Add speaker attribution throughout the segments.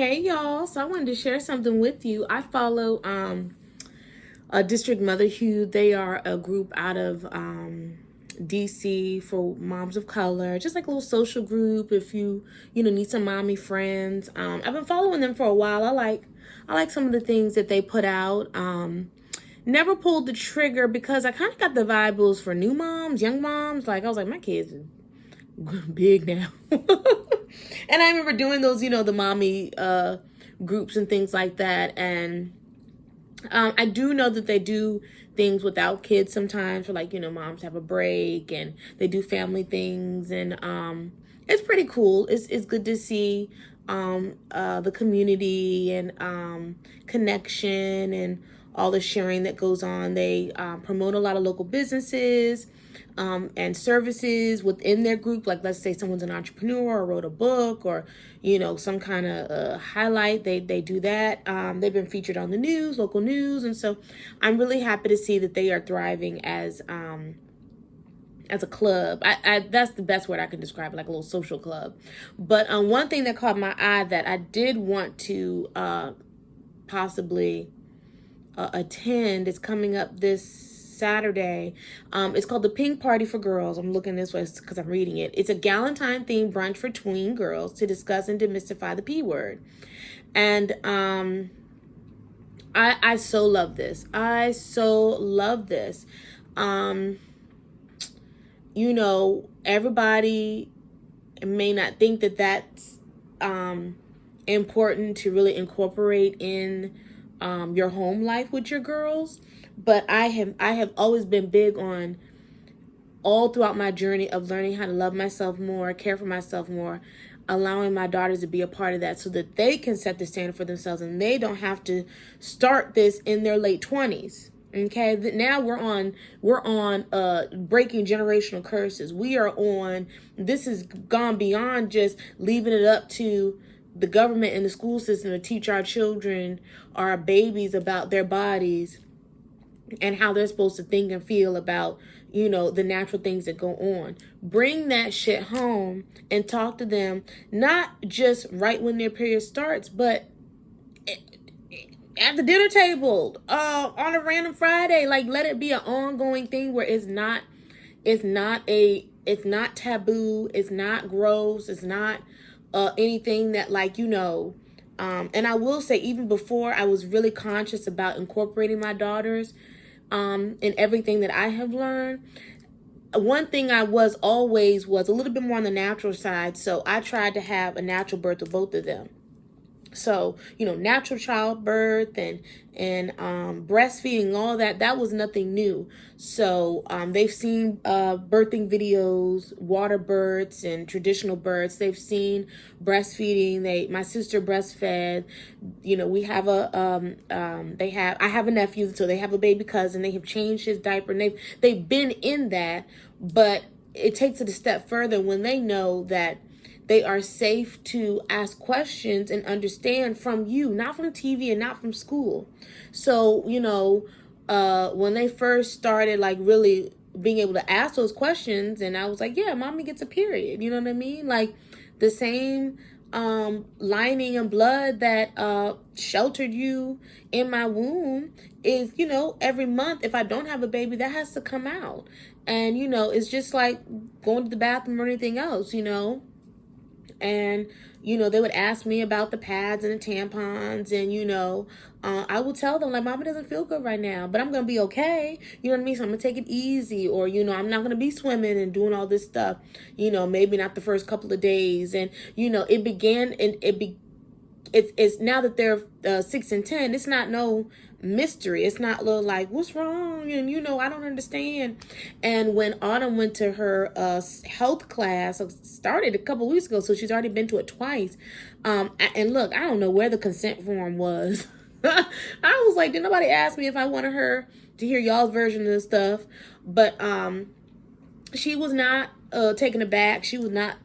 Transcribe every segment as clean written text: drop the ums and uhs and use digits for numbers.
Speaker 1: Hey y'all, so I wanted to share something with you. I follow District Motherhood. They are a group out of DC for moms of color, just like a little social group if you need some mommy friends. I've been following them for a while. I like some of the things that they put out. Never pulled the trigger because I kind of got the vibe it was for new moms, young moms. Like I was like, my kids are big now. And I remember doing those, the mommy groups and things like that. And I do know that they do things without kids sometimes, for like, moms have a break and they do family things. And it's pretty cool. It's good to see the community and connection and all the sharing that goes on. They promote a lot of local businesses and services within their group. Like, let's say someone's an entrepreneur or wrote a book or, some kind of highlight. They do that. They've been featured on the news, local news. And so I'm really happy to see that they are thriving as a club. I that's the best word I can describe it, like a little social club. But one thing that caught my eye that I did want to possibly attend is coming up this Saturday. It's called the Pink Party for Girls. I'm looking this way because I'm reading it. It's a Galentine themed brunch for tween girls to discuss and demystify the P word. And I so love this. I so love this. Everybody may not think that that's important to really incorporate in your home life with your girls. But I have always been big on, all throughout my journey of learning how to love myself more, care for myself more, allowing my daughters to be a part of that so that they can set the standard for themselves and they don't have to start this in their late 20s. Okay, now we're on breaking generational curses. This has gone beyond just leaving it up to the government and the school system to teach our children, our babies, about their bodies and how they're supposed to think and feel about, the natural things that go on. Bring that shit home and talk to them, not just right when their period starts, but at the dinner table, on a random Friday. Like, let it be an ongoing thing where it's not taboo, it's not gross, it's not anything that, like, and I will say, even before, I was really conscious about incorporating my daughters in everything that I have learned. One thing I was always was a little bit more on the natural side, so I tried to have a natural birth with both of them. So, natural childbirth and breastfeeding, all that was nothing new. So they've seen birthing videos, water births and traditional births. They've seen breastfeeding. My sister breastfed. We have I have a nephew, so they have a baby cousin. They have changed his diaper, and they've been in that. But it takes it a step further when they know that they are safe to ask questions and understand from you, not from TV and not from school. So, when they first started, like, really being able to ask those questions, and I was like, yeah, mommy gets a period. You know what I mean? Like, the same lining and blood that sheltered you in my womb is, every month, if I don't have a baby, that has to come out. And, it's just like going to the bathroom or anything else, And, they would ask me about the pads and the tampons. And, I will tell them, like, mama doesn't feel good right now, but I'm going to be okay. You know what I mean? So I'm going to take it easy. Or, I'm not going to be swimming and doing all this stuff. Maybe not the first couple of days. And, it began, and it's now that they're 6 and 10, it's not no mystery. It's not little like, what's wrong? And, I don't understand. And when Autumn went to her health class, started a couple weeks ago, so she's already been to it twice. And look, I don't know where the consent form was. I was like, did nobody ask me if I wanted her to hear y'all's version of this stuff? But she was not taken aback. She was not,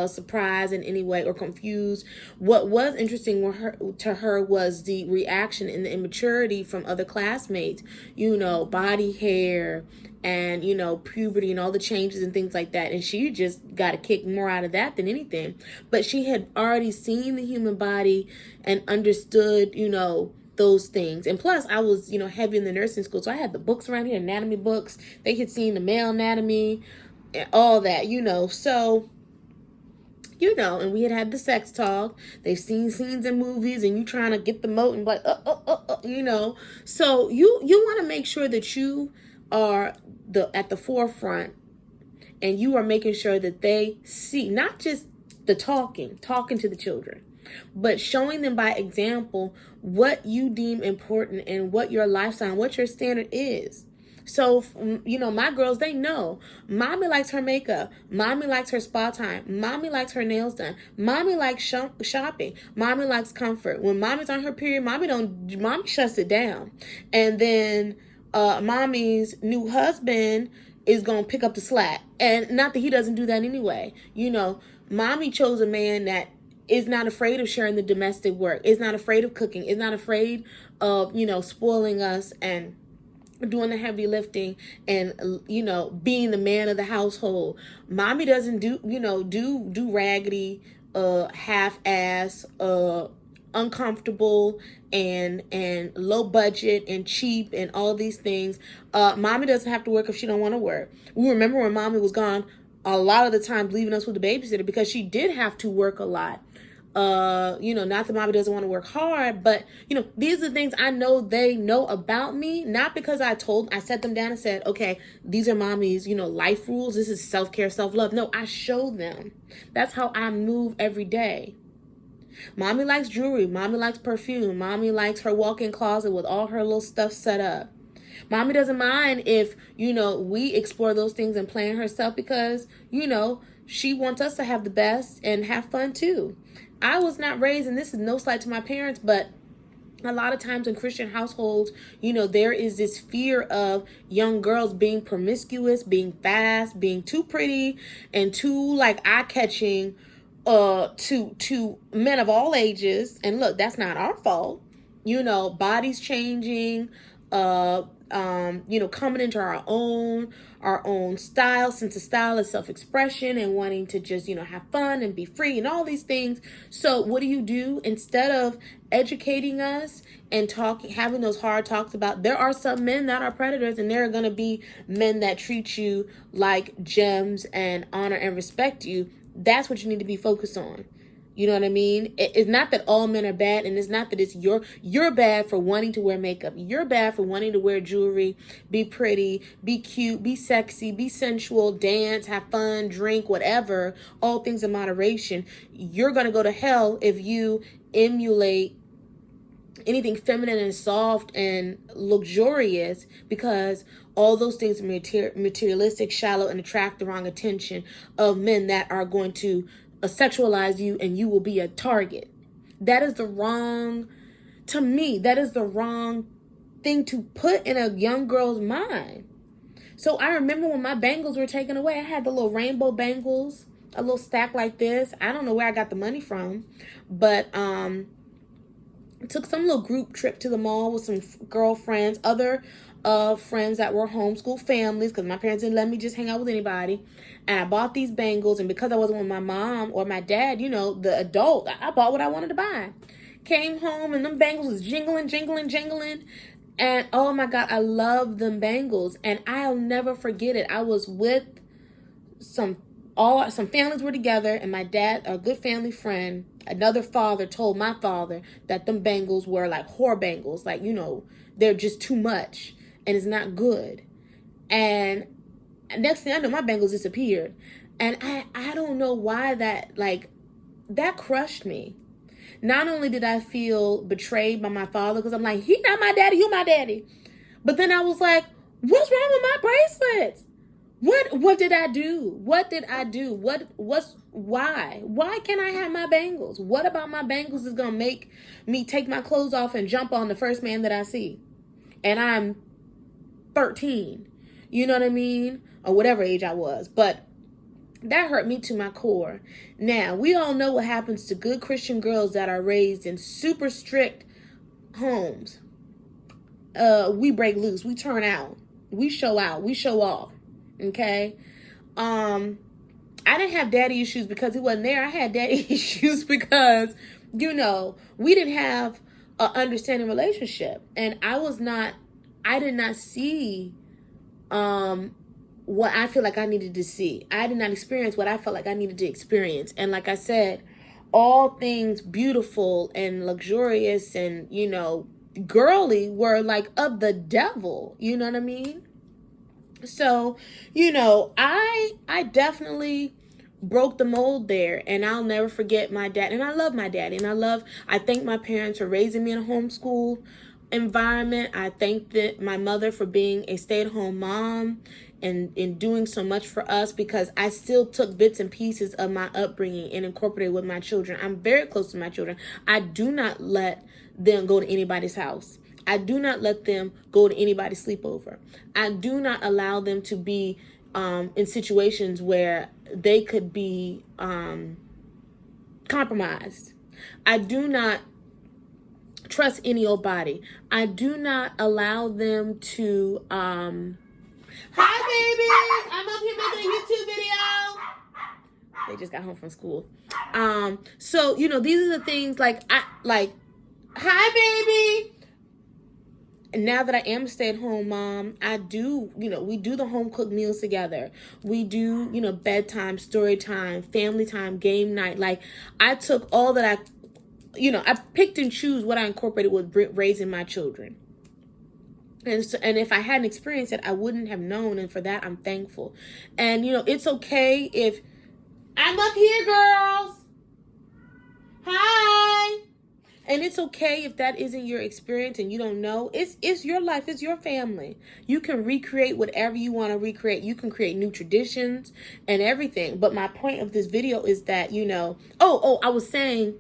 Speaker 1: surprised in any way or confused. What was interesting to her was the reaction and the immaturity from other classmates. Body hair and puberty and all the changes and things like that. And she just got a kick more out of that than anything. But she had already seen the human body and understood, those things. And plus I was, heavy in the nursing school. So I had the books around here, anatomy books. They had seen the male anatomy and all that, So, and we had the sex talk. They've seen scenes in movies and you trying to get the moat and like, So you want to make sure that you are at the forefront and you are making sure that they see not just the talking to the children, but showing them by example what you deem important and what your lifestyle, what your standard is. So, my girls, they know. Mommy likes her makeup. Mommy likes her spa time. Mommy likes her nails done. Mommy likes shopping. Mommy likes comfort. When mommy's on her period, mommy shuts it down. And then mommy's new husband is going to pick up the slack. And not that he doesn't do that anyway. Mommy chose a man that is not afraid of sharing the domestic work, is not afraid of cooking, is not afraid of, spoiling us and doing the heavy lifting and, being the man of the household. Mommy doesn't do raggedy, half-ass, uncomfortable and low budget and cheap and all these things. Mommy doesn't have to work if she don't want to work. We remember when mommy was gone a lot of the time leaving us with the babysitter because she did have to work a lot. Not that mommy doesn't want to work hard, but these are the things I know they know about me, not because I set them down and said, okay, these are mommy's, life rules. This is self-care, self-love. No, I show them. That's how I move every day. Mommy likes jewelry. Mommy likes perfume. Mommy likes her walk-in closet with all her little stuff set up. Mommy doesn't mind if, we explore those things and plan herself because, she wants us to have the best and have fun too. I was not raised, and this is no slight to my parents, but a lot of times in Christian households, there is this fear of young girls being promiscuous, being fast, being too pretty, and too eye-catching to men of all ages. And look, that's not our fault. Bodies changing, coming into our own style, sense of style and self-expression and wanting to just, have fun and be free and all these things. So what do? Instead of educating us and having those hard talks about, there are some men that are predators and there are going to be men that treat you like gems and honor and respect you. That's what you need to be focused on. You know what I mean? It's not that all men are bad, and it's not that you're bad for wanting to wear makeup. You're bad for wanting to wear jewelry, be pretty, be cute, be sexy, be sensual, dance, have fun, drink, whatever, all things in moderation. You're going to go to hell if you emulate anything feminine and soft and luxurious, because all those things are materialistic, shallow, and attract the wrong attention of men that are going to sexualize you, and you will be a target. That is the wrong thing to put in a young girl's mind. So I remember when my bangles were taken away, I had the little rainbow bangles, a little stack like this. I don't know where I got the money from, but took some little group trip to the mall with some girlfriends, other friends that were homeschool families, because my parents didn't let me just hang out with anybody. And I bought these bangles, and because I wasn't with my mom or my dad, the adult, I bought what I wanted to buy. Came home and them bangles was jingling. And oh my God, I love them bangles. And I'll never forget it. I was with some families were together, and my dad, a good family friend, another father told my father that them bangles were like whore bangles. Like, they're just too much and it's not good. And next thing I know, my bangles disappeared. And I don't know why that crushed me. Not only did I feel betrayed by my father, because I'm like, he not my daddy, you my daddy. But then I was like, what's wrong with my bracelets? What did I do? Why can't I have my bangles? What about my bangles is going to make me take my clothes off and jump on the first man that I see? And I'm 13. You know what I mean? Or whatever age I was. But that hurt me to my core. Now, we all know what happens to good Christian girls that are raised in super strict homes. We break loose. We turn out. We show out. We show off. Okay? I didn't have daddy issues because he wasn't there. I had daddy issues because, you know, we didn't have an understanding relationship. And I did not see what I feel like I needed to see. I did not experience what I felt like I needed to experience. And like I said, all things beautiful and luxurious and, you know, girly were like of the devil. You know what I mean? So, you know, I definitely broke the mold there, and I'll never forget my dad. And I love my daddy, and I thank my parents for raising me in a homeschool environment. I thank my mother for being a stay-at-home mom and doing so much for us, because I still took bits and pieces of my upbringing and incorporated with my children. I'm very close to my children. I do not let them go to anybody's house. I do not let them go to anybody's sleepover. I do not allow them to be in situations where they could be compromised. I do not trust any old body. I do not allow them to hi baby, I'm up here making a YouTube video. They just got home from school. So you know, these are the things like hi baby. And now that I am a stay-at-home mom, I do, you know, we do the home-cooked meals together. We do, you know, bedtime, story time, family time, game night. Like, I took all that I picked and choose what I incorporated with raising my children. And if I hadn't experienced it, I wouldn't have known. And for that, I'm thankful. And, you know, it's okay if I'm up here, girls. Hi. And it's okay if that isn't your experience and you don't know. It's your life. It's your family. You can recreate whatever you want to recreate. You can create new traditions and everything. But my point of this video is that, you know, I was saying,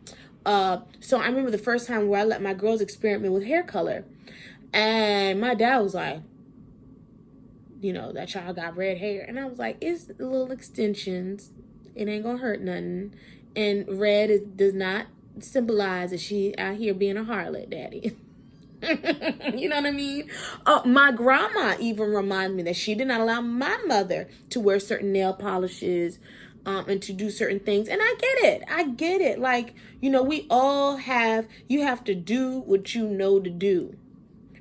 Speaker 1: so I remember the first time where I let my girls experiment with hair color. And my dad was like, you know, that child got red hair. And I was like, it's little extensions. It ain't gonna hurt nothing. And red does not symbolize that she out here being a harlot, daddy. You know what I mean? My grandma even reminded me that she did not allow my mother to wear certain nail polishes and to do certain things. And I get it. Like, you know, you have to do what you know to do.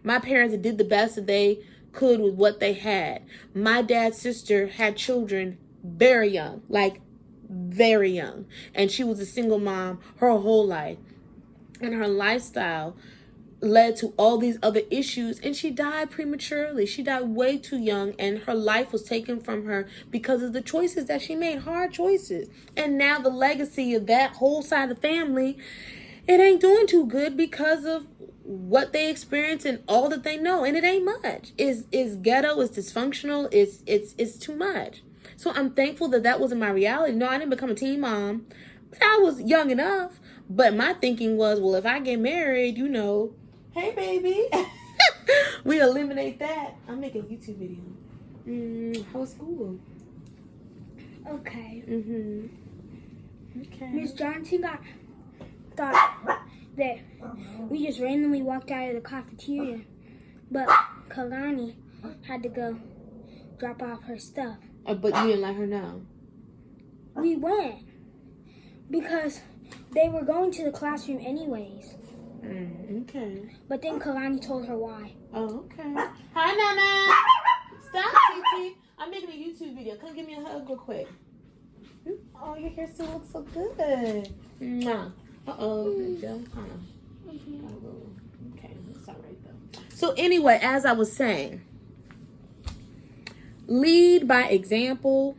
Speaker 1: My parents did the best that they could with what they had. My dad's sister had children very young, like very young, and she was a single mom her whole life, and her lifestyle led to all these other issues, and she died prematurely. She died way too young, and her life was taken from her because of the choices that she made, hard choices. And now the legacy of that whole side of the family, it ain't doing too good because of what they experience and all that they know, and it ain't much. It's ghetto, it's dysfunctional, it's too much. So I'm thankful that wasn't my reality. No, I didn't become a teen mom, but I was young enough. But my thinking was, well, if I get married, you know, hey, baby, we eliminate that. I'm making a YouTube video. How was school?
Speaker 2: Okay.
Speaker 1: Okay.
Speaker 2: Miss Johnson thought that we just randomly walked out of the cafeteria, but Kalani had to go drop off her stuff.
Speaker 1: But you didn't let her know.
Speaker 2: We went because they were going to the classroom anyways.
Speaker 1: Okay.
Speaker 2: But then Kalani told her why.
Speaker 1: Oh, okay. Hi, Nana. Stop, Titi. I'm making a YouTube video. Come give me a hug real quick. Oh, your hair still looks so good. Mwah. Good job. Okay, that's all right though. So anyway, as I was saying, lead by example,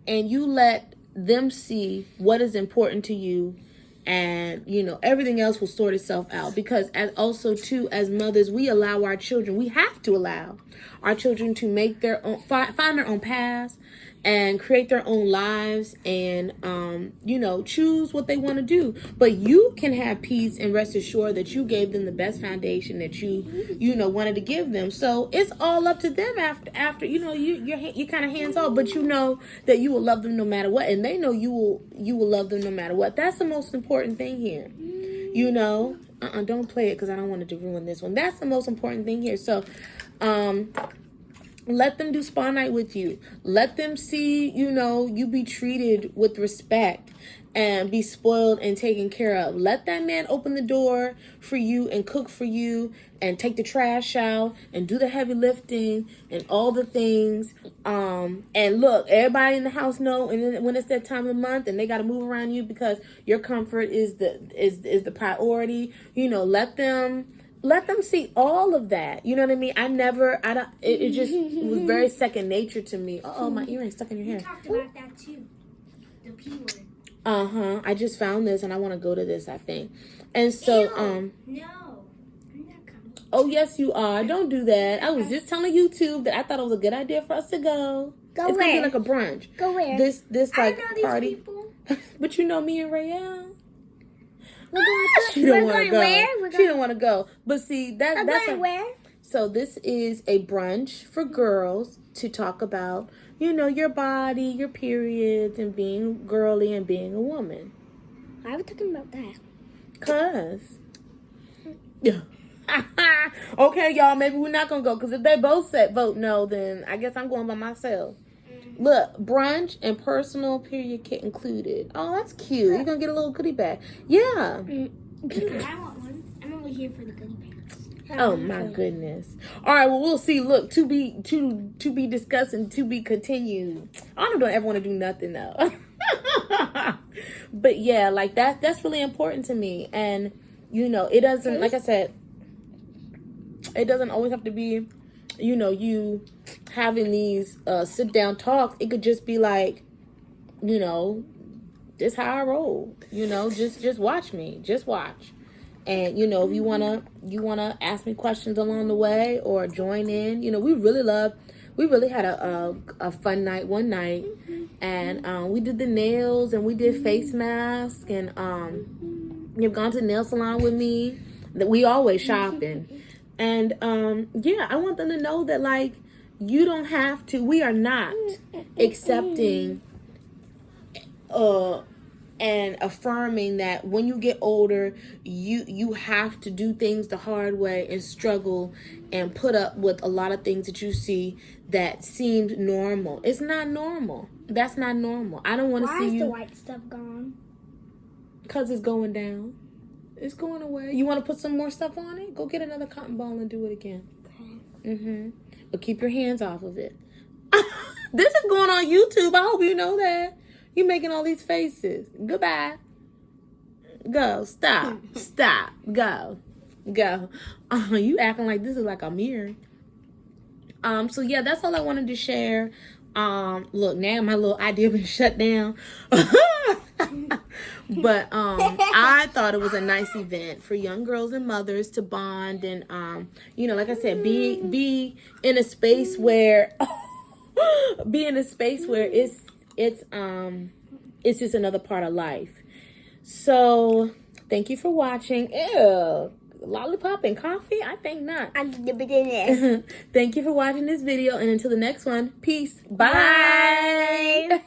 Speaker 1: and you let them see what is important to you, and you know everything else will sort itself out. Because as mothers, we have to allow our children to make their own, find their own paths, and create their own lives and, choose what they want to do. But you can have peace and rest assured that you gave them the best foundation that you wanted to give them. So it's all up to them after you're kind of hands off, but you know that you will love them no matter what. And they know you will love them no matter what. That's the most important thing here. Don't play it because I don't want it to ruin this one. That's the most important thing here. So, let them do spa night with you. Let them see, you be treated with respect and be spoiled and taken care of. Let that man open the door for you and cook for you and take the trash out and do the heavy lifting and all the things. And look, everybody in the house know, and then when it's that time of the month and they got to move around you because your comfort is the priority. Let them see all of that. You know what I mean? It just was very second nature to me. Oh, my earring stuck in your hair.
Speaker 2: We talked about that too. The P word.
Speaker 1: I just found this and I want to go to this, I think. And so,
Speaker 2: No, I'm not coming.
Speaker 1: oh, yes, you are. Don't do that. I was just telling YouTube that I thought it was a good idea for us to go.
Speaker 2: Go
Speaker 1: it's
Speaker 2: where?
Speaker 1: going to be like a brunch.
Speaker 2: Go where?
Speaker 1: This
Speaker 2: I
Speaker 1: like
Speaker 2: know these
Speaker 1: party.
Speaker 2: people.
Speaker 1: But you know me and Raelle.
Speaker 2: We're going
Speaker 1: She don't want to
Speaker 2: going
Speaker 1: go.
Speaker 2: where?
Speaker 1: She don't want to go. But see, that's
Speaker 2: going where?
Speaker 1: So this is a brunch for girls to talk about, your body, your periods, and being girly and being a woman.
Speaker 2: Why are we talking about that?
Speaker 1: 'Cause. Yeah. Okay, y'all, maybe we're not going to go. Because if they both said vote no, then I guess I'm going by myself. Look, brunch and personal period kit included. Oh, that's cute. You're going to get a little goodie bag. Yeah.
Speaker 2: I want one. I'm only here for the goodie bags.
Speaker 1: Oh my goodness. All right, well, we'll see. Look, to be discussed and to be continued. I don't ever want to do nothing though. But yeah, like that's really important to me. And it doesn't, like I said, it doesn't always have to be, you having these sit down talks. It could just be like, this how I roll. Just watch me. Just watch. And if you wanna ask me questions along the way or join in, we really had a fun night one night, and we did the nails and we did face masks, and you've gone to the nail salon with me. That we always shopping, and I want them to know that like you don't have to. We are not accepting and affirming that when you get older, you have to do things the hard way and struggle and put up with a lot of things that you see that seemed normal. It's not normal. That's not normal. I don't want to see you.
Speaker 2: Why is the white stuff gone?
Speaker 1: Because it's going down. It's going away. You want to put some more stuff on it? Go get another cotton ball and do it again.
Speaker 2: Okay.
Speaker 1: But keep your hands off of it. This is going on YouTube. I hope you know that. You making all these faces. Goodbye. Go. Stop. Stop. Go. You acting like this is like a mirror. So yeah, that's all I wanted to share. Look, now my little idea been shut down. But I thought it was a nice event for young girls and mothers to bond and like I said, be in a space where it's just another part of life. So thank you for watching. Ew, lollipop and coffee? I think not. Thank you for watching this video, and until the next one, peace. Bye.